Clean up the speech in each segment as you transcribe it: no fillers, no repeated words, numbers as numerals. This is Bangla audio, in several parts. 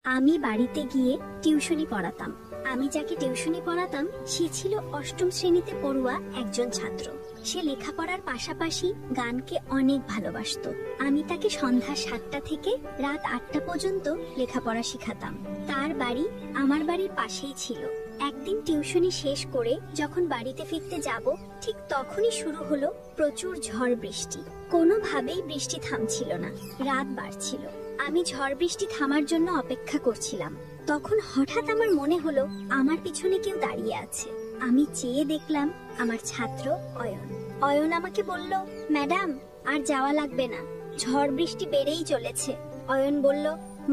আমি বাড়িতে গিয়ে টিউশনি পড়াতাম। আমি যাকে টিউশনি পড়াতাম সে ছিল অষ্টম শ্রেণীতে পড়ুয়া একজন ছাত্র। সে লেখাপড়ার পাশাপাশি গানকে অনেক ভালোবাসতো। আমি তাকে সন্ধ্যা 7টা থেকে রাত 8টা পর্যন্ত লেখাপড়া শিখাতাম। তার বাড়ি আমার বাড়ির পাশেই ছিল। একদিন টিউশনি শেষ করে যখন বাড়িতে ফিরতে যাব, ঠিক তখনই শুরু হলো প্রচুর ঝড় বৃষ্টি। কোনোভাবেই বৃষ্টি থামছিল না, রাত বাড়ছিল। আমি ঝড় বৃষ্টি থামার জন্য অপেক্ষা করছিলাম। তখন হঠাৎ আমার মনে হলো আমার পিছনে কেউ দাঁড়িয়ে আছে। আমি চেয়ে দেখলাম আমার ছাত্র অয়ন। অয়ন আমাকে বলল, ম্যাডাম আর যাওয়া লাগবে না, ঝড় বৃষ্টি বেড়েই চলেছে। অয়ন বলল,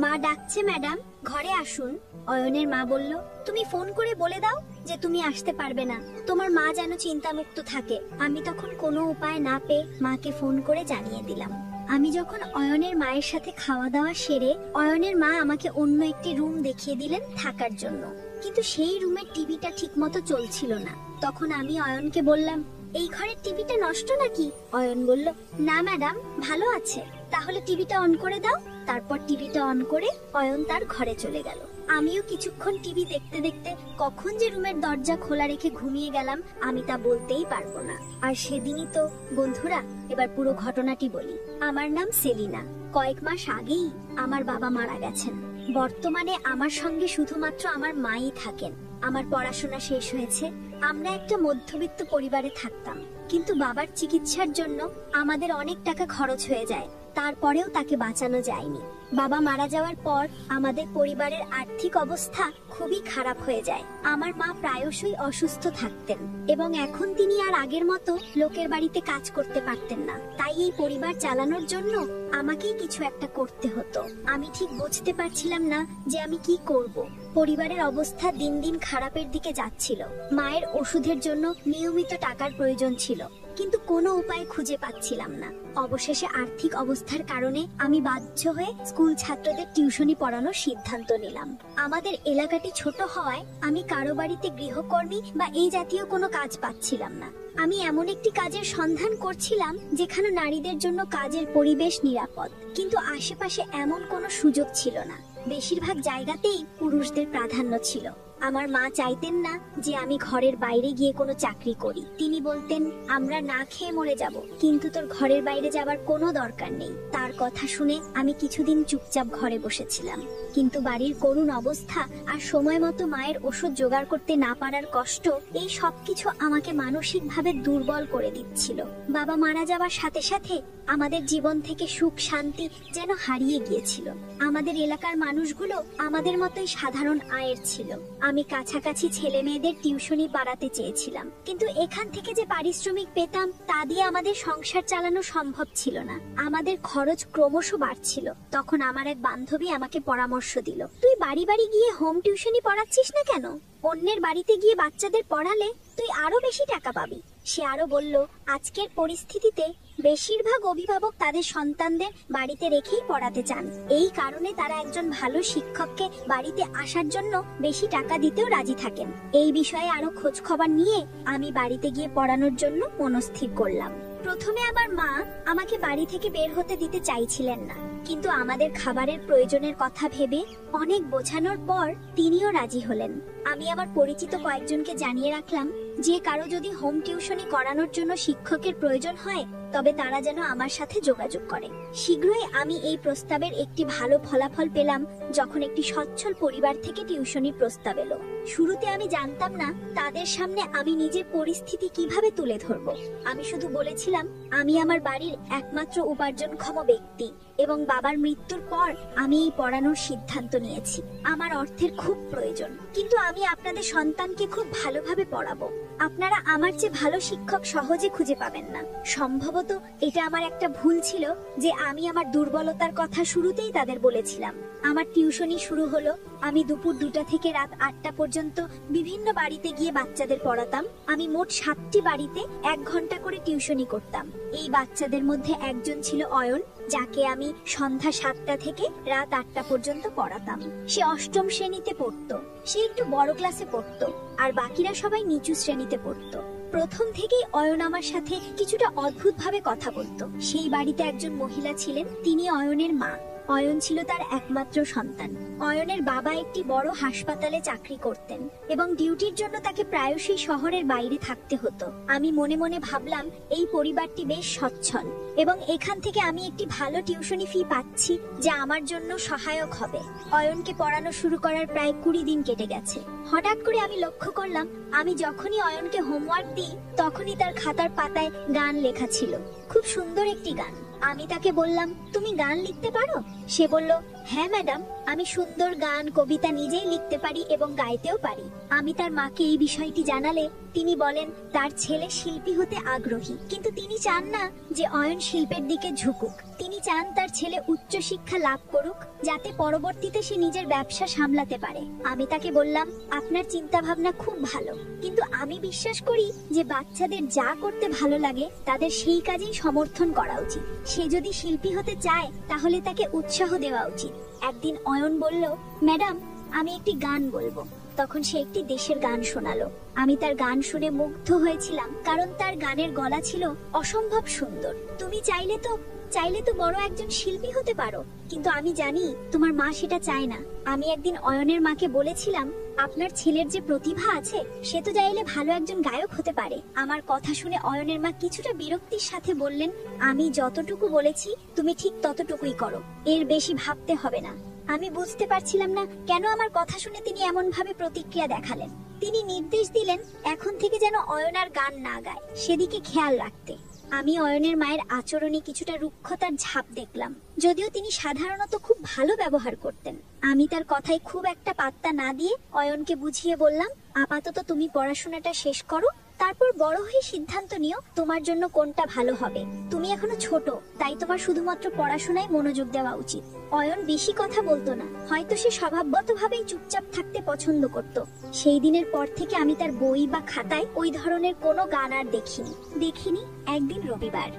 মা ডাকছে ম্যাডাম, ঘরে আসুন। অয়নের মা বলল, তুমি ফোন করে বলে দাও যে তুমি আসতে পারবে না, তোমার মা যেন চিন্তামুক্ত থাকে। আমি তখন কোনো উপায় না পেয়ে মাকে ফোন করে জানিয়ে দিলাম। আমি যখন অয়নের মায়ের সাথে খাওয়া দাওয়া সেরে, অয়নের মা আমাকে অন্য একটি রুম দেখিয়ে দিলেন থাকার জন্য। কিন্তু সেই রুমের টিভিটা ঠিক মতো চলছিল না। তখন আমি অয়নকে বললাম, এই ঘরের টিভিটা নষ্ট নাকি? অয়ন বলল, না ম্যাডাম, ভালো আছে। তাহলে টিভিটা অন করে দাও। তারপর টিভিটা অন করে অয়ন তার ঘরে চলে গেল। আমিও কিছুক্ষণ টিভি দেখতে দেখতে কখন যে রুমের দরজা খোলা রেখে ঘুমিয়ে গেলাম আমি তা বলতেই পারবো না। আর সেদিনই তো বন্ধুরা, এবার পুরো ঘটনাটি বলি। আমার নাম সেলিনা। কয়েক মাস আগেই আমার বাবা মারা গেছেন। বর্তমানে আমার সঙ্গে শুধুমাত্র আমার মাই থাকেন। আমার পড়াশোনা শেষ হয়েছে। আমরা একটা মধ্যবিত্ত পরিবারে থাকতাম, কিন্তু বাবার চিকিৎসার জন্য আমাদের অনেক টাকা খরচ হয়ে যায়। তারপরেও তাকে বাঁচানো যায়নি। বাবা মারা যাওয়ার পর আমাদের পরিবারের আর্থিক অবস্থা খুবই খারাপ হয়ে যায়। আমার মা প্রায়শই অসুস্থ থাকতেন এবং এখন তিনি আর আগের মতো লোকের বাড়িতে কাজ করতে পারতেন না। তাই এই পরিবার চালানোর জন্য আমাকেই কিছু একটা করতে হতো। আমি ঠিক বুঝতে পারছিলাম না যে আমি কি করব। পরিবারের অবস্থা দিন দিন খারাপের দিকে যাচ্ছিল। মায়ের ওষুধের জন্য নিয়মিত টাকার প্রয়োজন ছিল, কিন্তু কোনো উপায় খুঁজে পাচ্ছিলাম না। অবশেষে আর্থিক অবস্থার কারণে আমি বাধ্য হয়ে স্কুল ছাত্রদের টিউশনি পড়ানোর সিদ্ধান্ত নিলাম। আমাদের এলাকাটি ছোট হওয়ায় আমি কারো বাড়িতে গৃহকর্মী বা এই জাতীয় কোনো কাজ পাচ্ছিলাম না। আমি এমন একটি কাজের সন্ধান করছিলাম যেখানে নারীদের জন্য কাজের পরিবেশ নিরাপদ, কিন্তু আশেপাশে এমন কোনো সুযোগ ছিল না। বেশিরভাগ জায়গাতেই পুরুষদের প্রাধান্য ছিল। আমার মা চাইতেন না যে আমি ঘরের বাইরে গিয়ে কোনো চাকরি করি। তিনি বলতেন, আমরা না খেয়ে মরে যাব, কিন্তু তোর ঘরের বাইরে যাবার কোনো দরকার নেই। তার কথা শুনে আমি কিছুদিন চুপচাপ ঘরে বসেছিলাম, কিন্তু বাড়ির করুণ অবস্থা আর সময় মতো মায়ের ওষুধ জোগাড় করতে না পারার কষ্ট, এই সবকিছু আমাকে মানসিকভাবে দুর্বল করে দিচ্ছিল। বাবা মারা যাওয়ার সাথে সাথে আমাদের জীবন থেকে সুখ শান্তি যেন হারিয়ে গিয়েছিল। আমাদের এলাকার মানুষগুলো আমাদের মতোই সাধারণ আয়ের ছিল। আমি কাছাকাছি ছেলে মেয়েদের টিউশনি পড়াতে চেয়েছিলাম, কিন্তু এখান থেকে যে পারিশ্রমিক পেতাম তা দিয়ে আমাদের সংসার চালানো সম্ভব ছিল না। আমাদের খরচ ক্রমশ বাড়ছিল। তখন আমার এক বান্ধবী আমাকে পরামর্শ দিল, তুই বাড়ি বাড়ি গিয়ে হোম টিউশনি পড়াচ্ছিস না কেন? অন্যের বাড়িতে গিয়ে বাচ্চাদের পড়ালে তুই আরো বেশি টাকা পাবি। সে আরো বলল, আজকের পরিস্থিতিতে বেশিরভাগ অভিভাবক তাদের সন্তানদের বাড়িতে রেখেই পড়াতে চান। এই কারণে তারা একজন ভালো শিক্ষককে বাড়িতে আসার জন্য বেশি টাকা দিতেও রাজি থাকেন। এই বিষয়ে আরো খোঁজ খবর নিয়ে আমি বাড়িতে গিয়ে পড়ানোর জন্য মনস্থির করলাম। প্রথমে আমার মা আমাকে বাড়ি থেকে বের হতে দিতে চাইছিলেন না, কিন্তু আমাদের খাবারের প্রয়োজনের কথা ভেবে অনেক বোঝানোর পর তিনিও রাজি হলেন। আমি আমার পরিচিত কয়েকজনকে জানিয়ে রাখলাম যে কারো যদি হোম টিউশনি করানোর জন্য শিক্ষকের প্রয়োজন হয় তবে তারা যেন আমার সাথে যোগাযোগ করে। শীঘ্রই আমি এই প্রস্তাবের একটি ভালো ফলাফল পেলাম যখন একটি সচ্ছল পরিবার থেকে টিউশনি প্রস্তাব এলো। শুরুতে আমি জানতাম না তাদের সামনে আমি নিজের পরিস্থিতি কিভাবে তুলে ধরবো। আমি শুধু বলেছিলাম আমি আমার বাড়ির একমাত্র উপার্জনক্ষম ব্যক্তি এবং বাবার মৃত্যুর পর আমি এই পড়ানোর সিদ্ধান্ত নিয়েছি। আমার অর্থের খুব প্রয়োজন, কিন্তু আমি আপনাদের সন্তানকে খুব ভালোভাবে পড়াবো। আপনারা আমার চেয়ে ভালো শিক্ষক সহজে খুঁজে পাবেন না। সম্ভবত এটা আমার একটা ভুল ছিল যে আমি আমার দুর্বলতার কথা শুরুতেই তাদের বলেছিলাম। আমার টিউশনি শুরু হলো। আমি দুপুর 2টা থেকে রাত 8টা পর্যন্ত বিভিন্ন বাড়িতে গিয়ে বাচ্চাদের পড়াতাম। আমি মোট 7টি বাড়িতে 1 ঘন্টা করে টিউশনি করতাম। এই বাচ্চাদের মধ্যে একজন ছিল অয়ন, যাকে আমি সন্ধ্যা 7টা থেকে রাত 8টা পর্যন্ত পড়াতাম। সে অষ্টম শ্রেণীতে পড়তো। সে একটু বড় ক্লাসে পড়তো আর বাকিরা সবাই নিচু শ্রেণীতে পড়তো। প্রথম থেকেই অয়ন আমার সাথে কিছুটা অদ্ভুত ভাবে কথা বলতো। সেই বাড়িতে একজন মহিলা ছিলেন, তিনি অয়নের মা। অয়ন ছিল তার একমাত্র সন্তান। অয়নের বাবা একটি বড় হাসপাতালে চাকরি করতেন এবং ডিউটির জন্য তাকে প্রায়শই শহরের বাইরে থাকতে হতো। আমি মনে মনে ভাবলাম এই পরিবারটি বেশ সচ্ছল এবং এখান থেকে আমি একটি ভালো টিউশনি ফি পাচ্ছি যা আমার জন্য সহায়ক হবে। অয়নকে পড়ানো শুরু করার প্রায় 20 দিন কেটে গেছে। হঠাৎ করে আমি লক্ষ্য করলাম আমি যখনই অয়নকে হোমওয়ার্ক দিই তখনই তার খাতার পাতায় গান লেখা ছিল, খুব সুন্দর একটি গান। আমি তাকে বললাম, তুমি গান লিখতে পারো? সে বলল, হ্যাঁ ম্যাডাম, আমি সুন্দর গান কবিতা নিজেই লিখতে পারি এবং গাইতেও পারি। আমি তার মাকে এই বিষয়টি জানালে তিনি বলেন তার ছেলে শিল্পী হতে আগ্রহী, কিন্তু তিনি চান না যে অয়ন শিল্পের দিকে ঝুঁকুক। তিনি চান তার ছেলে উচ্চ শিক্ষা লাভ করুক যাতে পরবর্তীতে সে নিজের ব্যবসা সামলাতে পারে। আমি তাকে বললাম, আপনার চিন্তা ভাবনা খুব ভালো, কিন্তু আমি বিশ্বাস করি যে বাচ্চাদের যা করতে ভালো লাগে তাদের সেই কাজেই সমর্থন করা উচিত। সে যদি শিল্পী হতে চায় তাহলে তাকে উৎসাহ দেওয়া উচিত। একদিন অয়ন বলল, ম্যাডাম, আমি একটি গান বলবো। তখন সে একটি দেশের গান শোনালো। আমি তার গান শুনে মুগ্ধ হয়েছিলাম, কারণ তার গানের গলা ছিল অসম্ভব সুন্দর। তুমি চাইলে তো বড় একজন শিল্পী হতে পারো, কিন্তু আমি জানি তোমার মা সেটা চায় না। আমি একদিন অয়নের মাকে বলেছিলাম, আপনার ছেলের যে প্রতিভা আছে সে তো চাইলে ভালো একজন গায়ক হতে পারে। আমার কথা শুনে অয়নের মা কিছুটা বিরক্তির সাথে বললেন, আমি যতটুকু বলেছি তুমি ঠিক ততটুকুই করো, এর বেশি ভাবতে হবে না। আমি বুঝতে পারছিলাম না কেন আমার কথা শুনে তিনি এমন ভাবে প্রতিক্রিয়া দেখালেন। তিনি নির্দেশ দিলেন এখন থেকে যেন অয়ন আর গান না গায়, সেদিকে খেয়াল রাখতে। আমি অয়নের মায়ের আচরণে কিছুটা রুক্ষতার ছাপ দেখলাম, যদিও তিনি সাধারণত খুব ভালো ব্যবহার করতেন। আমি তার কথায় খুব একটা পাত্তা না দিয়ে অয়নকে বুঝিয়ে বললাম, আপাতত তুমি পড়াশোনাটা শেষ করো, তারপর বড় হয়ে সিদ্ধান্ত নিও তোমার জন্য কোনটা ভালো হবে। তুমি এখনো ছোট, তাই তোমার শুধুমাত্র পড়াশোনায় মনোযোগ দেওয়া উচিত। অয়ন বেশি কথা বলতো না, হয়তো সে স্বভাবগতভাবেই চুপচাপ থাকতে পছন্দ করত। সেই দিনের পর থেকে আমি তার বই বা খাতায় ওই ধরনের কোনো গান আর দেখিনি। একদিন রবিবার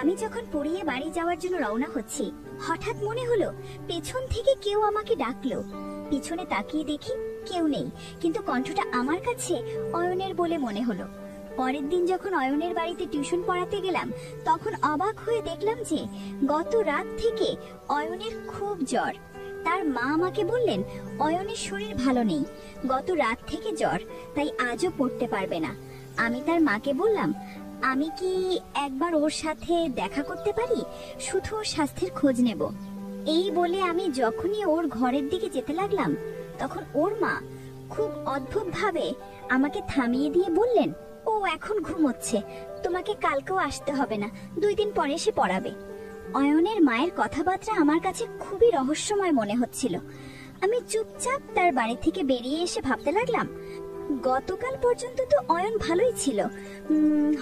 আমি যখন পড়িয়ে বাড়ি যাওয়ার জন্য রওনা হচ্ছি, হঠাৎ মনে হলো পেছন থেকে কেউ আমাকে ডাকলো। পিছনে তাকিয়ে দেখি কেউ নেই, কিন্তু কণ্ঠটা আমার কাছে অয়নের বলে মনে হলো। পরের দিন যখন অয়নের বাড়িতে টিউশন পড়াতে গেলাম, তখন অবাক হয়ে দেখলাম যে গত রাত থেকে অয়নের খুব জ্বর। তার মা আমাকে বললেন অয়নের শরীর ভালো নেই, গত রাত থেকে জ্বর, তাই আজও পড়তে পারবে না। আমি তার মাকে বললাম, আমি কি একবার ওর সাথে দেখা করতে পারি, শুধু ওর স্বাস্থ্যের খোঁজ নেব। এই বলে আমি যখনই ওর ঘরের দিকে যেতে লাগলাম, তখন ওর মা খুব অদ্ভুত ভাবে আমাকে থামিয়ে দিয়ে বললেন, ও এখন ঘুমোচ্ছে, তোমাকে কালকেও আসতে হবে না, 2 দিন পরে সে পড়াবে। অয়নের মায়ের কথাবার্তা আমার কাছে খুবই রহস্যময় মনে হচ্ছিল। আমি চুপচাপ তার বাড়ি থেকে বেরিয়ে এসে ভাবতে লাগলাম, গতকাল পর্যন্ত তো অয়ন ভালোই ছিল,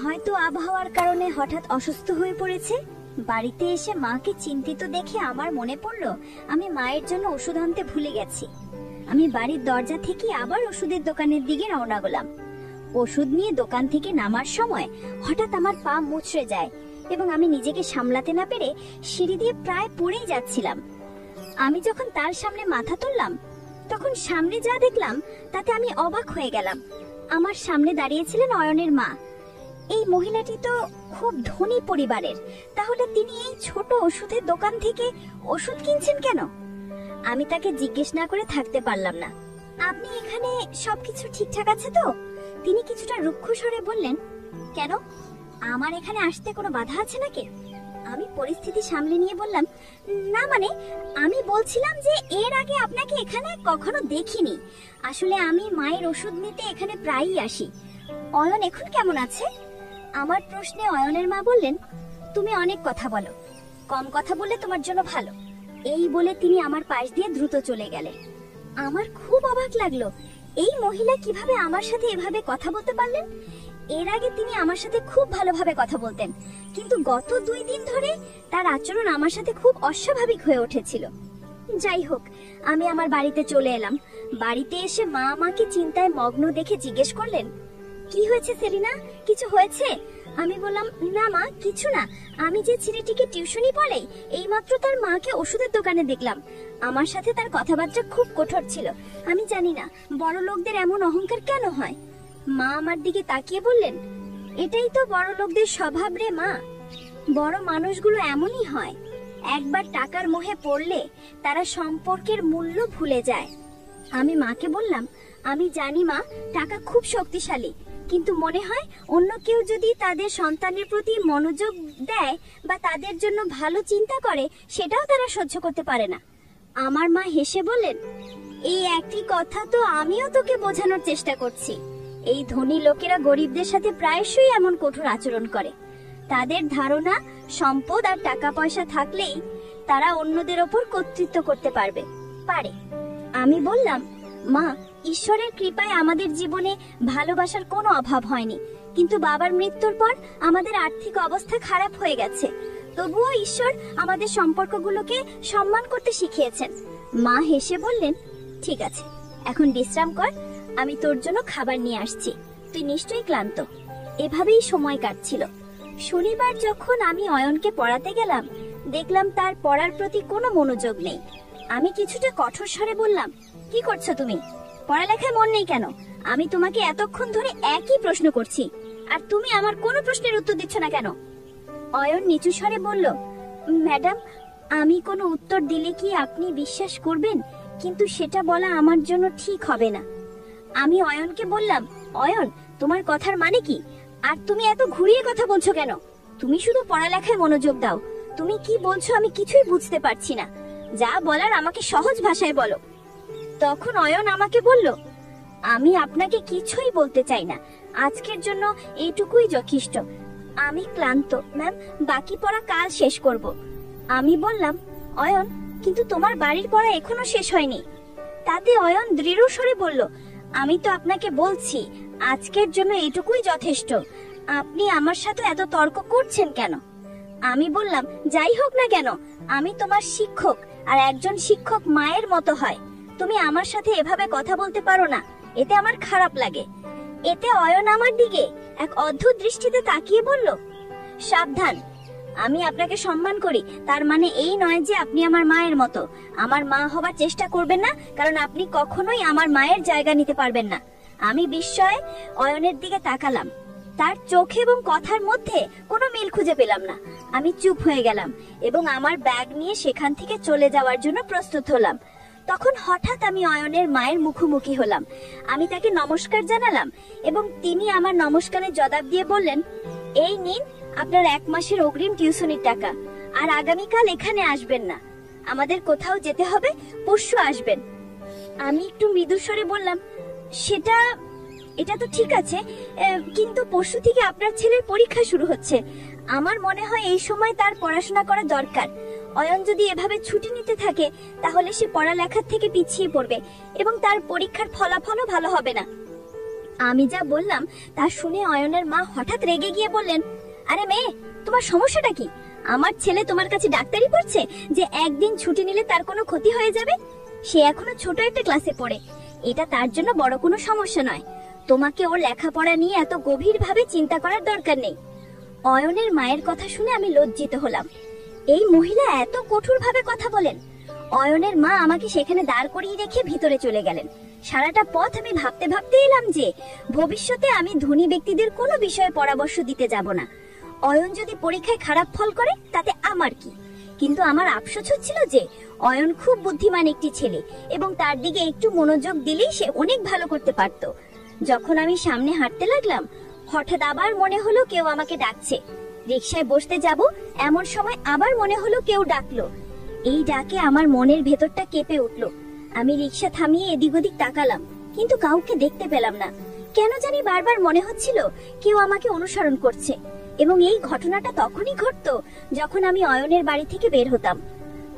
হয়তো আবহাওয়ার কারণে হঠাৎ অসুস্থ হয়ে পড়েছে। বাড়িতে এসে মাকে চিন্তিত দেখে আমার মনে পড়লো আমি মায়ের জন্য ওষুধ আনতে ভুলে গেছি। আমি বাড়ির দরজা থেকে আবার ওষুধের দোকানের দিকে রওনা গেলাম। ওষুধ নিয়ে দোকান থেকে নামার সময় হঠাৎ আমার পা মুচড়ে যায় এবং আমি নিজেকে সামলাতে না পেরে সিঁড়ি দিয়ে প্রায় পড়েই যাচ্ছিলাম। আমি যখন তার সামনে মাথা তুললাম, তখন সামনে যা দেখলাম তাতে আমি অবাক হয়ে গেলাম। আমার সামনে দাঁড়িয়েছিলেন অয়নের মা। এই মহিলাটি তো খুব ধনী পরিবারের, তাহলে তিনি এই ছোট ওষুধের দোকান থেকে ওষুধ কিনছেন কেন? আমি তাকে জিজ্ঞেস না করে থাকতে পারলাম না, আপনি এখানে সবকিছু ঠিকঠাক আছে তো? তিনি কিছুটা রুক্ষ স্বরে বললেন, কেন, আমার এখানে আসতে কোনো বাধা আছে নাকি? আমি পরিস্থিতি সামলে নিয়ে বললাম, না মানে আমি বলছিলাম যে এর আগে আপনাকে এখানে কখনো দেখিনি। আসলে আমি মায়ের ওষুধ নিতে এখানে প্রায়ই আসি। অয়ন এখন কেমন আছে? আমার প্রশ্নে অয়নের মা বললেন, তুমি অনেক কথা বলো, কম কথা বললে তোমার জন্য ভালো। এই বলে তিনি আমার পাশ দিয়ে দ্রুত চলে গেলেন। আমার খুব অবাক লাগলো, এই মহিলা কিভাবে আমার সাথে এভাবে কথা বলতে পারলেন? এর আগে তিনি আমার সাথে খুব ভালোভাবে কথা বলতেন, কিন্তু গত 2 দিন ধরে তার আচরণ আমার সাথে খুব অস্বাভাবিক হয়ে উঠেছিল। যাই হোক, আমি আমার বাড়িতে চলে এলাম। বাড়িতে এসে মা আমাকে চিন্তায় মগ্ন দেখে জিজ্ঞেস করলেন, কি হয়েছে সেলিনা, কিছু হয়েছে? আমি বললাম, না মা, কিছু না। আমি যে ছেলেটিকে টিউশনি পড়াই, এইমাত্র তার মাকে ওষুধের দোকানে দেখলাম। আমার সাথে তার কথাবার্তা খুব কঠোর ছিল। আমি জানি না বড় লোকদের এমন অহংকার কেন হয়। মা আমার দিকে তাকিয়ে বললেন, এটাই তো বড় লোকদের স্বভাব রে মা, বড় মানুষগুলো এমনই হয়। একবার টাকার মোহে পড়লে তারা সম্পর্কের মূল্য ভুলে যায়। আমি মাকে বললাম, আমি জানি মা, টাকা খুব শক্তিশালী, কিন্তু মনে হয় অন্য কেউ যদি তাদের সন্তানের প্রতি মনোযোগ দেয় বা তাদের জন্য ভালো চিন্তা করে, সেটাও তারা সহ্য করতে পারে না। আমার মা হেসে বললেন, এই একই কথা তো আমিও তোকে বোঝানোর চেষ্টা করছি। এই ধনী লোকেরা গরিবদের সাথে প্রায়শই এমন কঠোর আচরণ করে। তাদের ধারণা সম্পদ আর টাকা পয়সা থাকলেই তারা অন্যদের ওপর কর্তৃত্ব করতে পারে। আমি বললাম, মা, ঈশ্বরের কৃপায় আমাদের জীবনে ভালোবাসার কোনো অভাব হয়নি, কিন্তু বাবার মৃত্যুর পর আমাদের আর্থিক অবস্থা খারাপ হয়ে গেছে। তবুও ঈশ্বর আমাদের সম্পর্কগুলোকে সম্মান করতে শিখিয়েছেন। মা হেসে বললেন, ঠিক আছে, এখন বিশ্রাম কর, আমি তোর জন্য খাবার নিয়ে আসছি, তুই নিশ্চয়ই ক্লান্ত। এভাবেই সময় কাটছিল। শনিবার যখন আমি অয়নকে পড়াতে গেলাম, দেখলাম তার পড়ার প্রতি কোনো মনোযোগ নেই। আমি কিছুটা কঠোর স্বরে বললাম, কি করছো তুমি? পড়ালেখায় মন নেই কেন? আমি তোমাকে এতক্ষণ ধরে একই প্রশ্ন করছি, আর তুমি আমার কোনো প্রশ্নের উত্তর দিচ্ছ না কেন? অয়ন নিচু স্বরে বলল, ম্যাডাম, আমি কোনো উত্তর দিলে কি আপনি বিশ্বাস করবেন? কিন্তু সেটা বলা আমার জন্য ঠিক হবে না। আমি অয়নকে বললাম, অয়ন, তোমার কথার মানে কি? আর তুমি এত ঘুরিয়ে কথা বলছো কেন? তুমি শুধু পড়ালেখায় মনোযোগ দাও। তুমি কি বলছো আমি কিছুই বুঝতে পারছি না। যা বলার আমাকে সহজ ভাষায় বলো। তখন অয়ন আমাকে বলল, আমি আপনাকে কিছুই বলতে চাই না, আজকের জন্য এইটুকুই যথেষ্ট। আমি ক্লান্ত ম্যাম, বাকি পড়া কাল শেষ করব। আমি বললাম, অয়ন, কিন্তু তোমার বাড়ির পড়া এখনো শেষ হয়নি। তাতে অয়ন দৃঢ় স্বরে বলল, আমি তো আপনাকে বলছি আজকের জন্য এইটুকুই যথেষ্ট। আপনি আমার সাথে এত তর্ক করছেন কেন? আমি বললাম, যাই হোক না কেন, আমি তোমার শিক্ষক, আর একজন শিক্ষক মায়ের মতো হয়। তুমি আমার সাথে এভাবে কথা বলতে পারো না, এতে আমার খারাপ লাগে। এতে অয়ন আমার দিকে এক অদ্ভুত দৃষ্টিতে তাকিয়ে বলল, সাবধান, আমি আপনাকে সম্মান করি, তার মানে এই নয় যে আপনি আমার মায়ের মতো। আমার মা হবার চেষ্টা করবেন না, কারণ আপনি কখনোই আমার মায়ের জায়গা নিতে পারবেন না। আমি বিস্ময়ে অয়নের দিকে তাকালাম। তার চোখে এবং কথার মধ্যে কোনো মিল খুঁজে পেলাম না। আমি চুপ হয়ে গেলাম এবং আমার ব্যাগ নিয়ে সেখান থেকে চলে যাওয়ার জন্য প্রস্তুত হলাম। তখন হঠাৎ আমি অয়নের মায়ের মুখোমুখি হলাম। আমি তাকে নমস্কার জানালাম এবং তিনি আমার নমস্কারের জবাব দিয়ে বললেন, এই নিন আপনার 1 মাসের অগ্রিম টিউশনির টাকা, আর আগামীকাল এখানে আসবেন না, আমাদের কোথাও যেতে হবে, পরশু আসবেন। আমি একটু মৃদু স্বরে বললাম, এটা তো ঠিক আছে, কিন্তু পরশু থেকে আপনার ছেলের পরীক্ষা শুরু হচ্ছে। আমার মনে হয় এই সময় তার পড়াশোনা করা দরকার। অয়ন যদি এভাবে ছুটি নিতে থাকে, তাহলে সে পড়ালেখার থেকে পিছিয়ে পড়বে এবং তার পরীক্ষার ফলাফলও ভালো হবে না। আমি যা বললাম তা শুনে অয়নের মা হঠাৎ রেগে গিয়ে বললেন, আরে মেয়ে, তোমার সমস্যাটা কি? আমার ছেলে তোমার কাছে ডাক্তারি পড়ছে যে একদিন ছুটি নিলে তার কোনো ক্ষতি হয়ে যাবে? সে এখনো ছোট একটা ক্লাসে পড়ে, এটা তার জন্য বড় কোনো সমস্যা নয়। তোমাকে ওর লেখাপড়া নিয়ে এত গভীরভাবে চিন্তা করার দরকার নেই। অয়নের মায়ের কথা শুনে আমি লজ্জিত হলাম। এই মহিলা এত কঠোরভাবে কথা বলেন। অয়নের মা আমাকে সেখানে দাঁড় করিয়ে রেখে ভিতরে চলে গেলেন। সারাটা পথ আমি ভাবতে এলাম যে ভবিষ্যতে আমি ধনী ব্যক্তিদের কোনো বিষয়ে পরামর্শ দিতে যাব না। অয়ন যদি পরীক্ষায় খারাপ ফল করে তাতে আমার কি? কিন্তু আমার আফসোস হচ্ছিল যে অয়ন খুব বুদ্ধিমান একটি ছেলে এবং তার দিকে একটু মনোযোগ দিলেই সে অনেক ভালো করতে পারত। যখন আমি সামনে হাঁটতে লাগলাম, হঠাৎ আবার মনে হলো কেউ আমাকে ডাকছে। রিকশায় বসতে যাব এমন সময় আবার মনে হলো কেউ ডাকলো। এই ডাকে আমার মনের ভেতরটা কেঁপে উঠল। আমি রিকশা থামিয়ে এদিক ওদিক তাকালাম, কিন্তু কাউকে দেখতে পেলাম না। কেন জানি বারবার মনে হচ্ছিল কেউ আমাকে অনুসরণ করছে। এবং এই ঘটনাটা তখনই ঘটতো যখন আমি অয়নের বাড়ি থেকে বের হতাম।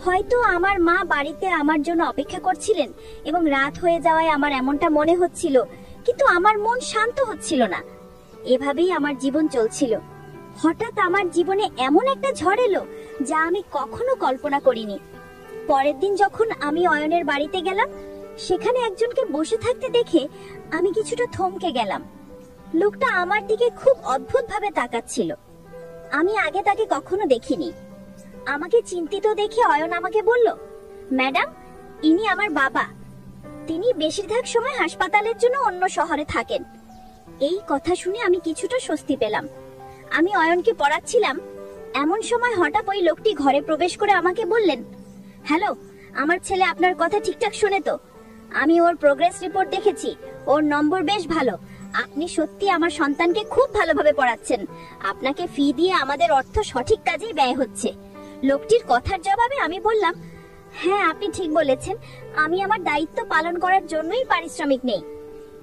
হয়তো আমার মা বাড়িতে আমার জন্য অপেক্ষা করছিলেন এবং রাত হয়ে যাওয়ায় আমার এমনটা মনে হচ্ছিল, কিন্তু আমার মন শান্ত হচ্ছিল না। এভাবেই আমার জীবন চলছিল। হঠাৎ আমার জীবনে এমন একটা ঝড় এলো যা আমি কখনো কল্পনা করিনি। পরের দিন যখন আমি অয়নের বাড়িতে গেলাম, সেখানে একজনকে বসে থাকতে দেখে আমি কিছুটা থমকে গেলাম। লোকটা আমার দিকে খুব অদ্ভুতভাবে তাকাচ্ছিল। আমি আগে তাকে কখনো দেখিনি। আমাকে চিন্তিত দেখে অয়ন আমাকে বলল, ম্যাডাম, ইনি আমার বাবা। তিনি বেশিরভাগ সময় হাসপাতালের জন্য অন্য শহরে থাকেন। এই কথা শুনে আমি কিছুটা স্বস্তি পেলাম। আমি অয়নকে পড়াচ্ছিলাম, এমন সময় হঠাৎ ওই লোকটি ঘরে প্রবেশ করে আমাকে বললেন, হ্যালো, আমার ছেলে আপনার কথা ঠিকঠাক শুনে তো? আমি ওর প্রোগ্রেস রিপোর্ট দেখেছি, ওর নম্বর বেশ ভালো। আপনি সত্যি আমার সন্তানকে খুব ভালোভাবে পড়াচ্ছেন। আপনাকে ফি দিয়ে আমাদের অর্থ সঠিক কাজেই ব্যয় হচ্ছে। লোকটির কথার জবাবে আমি বললাম, হ্যাঁ, আপনি ঠিক বলেছেন, আমি আমার দায়িত্ব পালন করার জন্যই পারিশ্রমিক নেই।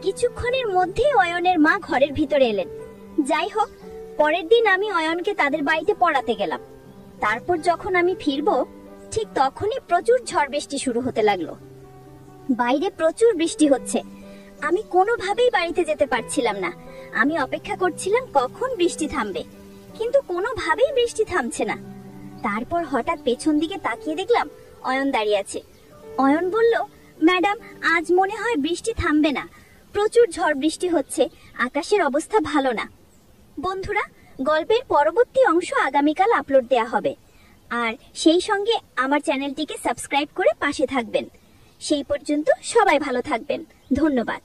কিছুক্ষণের মধ্যেই অয়নের মা ঘরের ভিতরে এলেন। যাই হোক, পরের দিন আমি অয়নকে তাদের বাড়িতে পড়াতে গেলাম। তারপর যখন আমি ফিরবো, ঠিক তখনই প্রচুর ঝড় বৃষ্টি শুরু হতে লাগলো। বাইরে প্রচুর বৃষ্টি হচ্ছে। আমি কোনোভাবেই বাড়িতে যেতে পারছিলাম না। আমি অপেক্ষা করছিলাম কখন বৃষ্টি থামবে, কিন্তু কোনোভাবেই বৃষ্টি থামছে না। তারপর হঠাৎ পেছন দিকে তাকিয়ে দেখলাম অয়ন দাঁড়িয়ে আছে। অয়ন বলল, ম্যাডাম, আজ মনে হয় বৃষ্টি থামবে না। প্রচুর ঝড় বৃষ্টি হচ্ছে, আকাশের অবস্থা ভালো না। বন্ধুরা, গল্পের পরবর্তী অংশ আগামীকাল আপলোড দেয়া হবে। আর সেই সঙ্গে আমার চ্যানেলটিকে সাবস্ক্রাইব করে পাশে থাকবেন। সেই পর্যন্ত সবাই ভালো থাকবেন। ধন্যবাদ।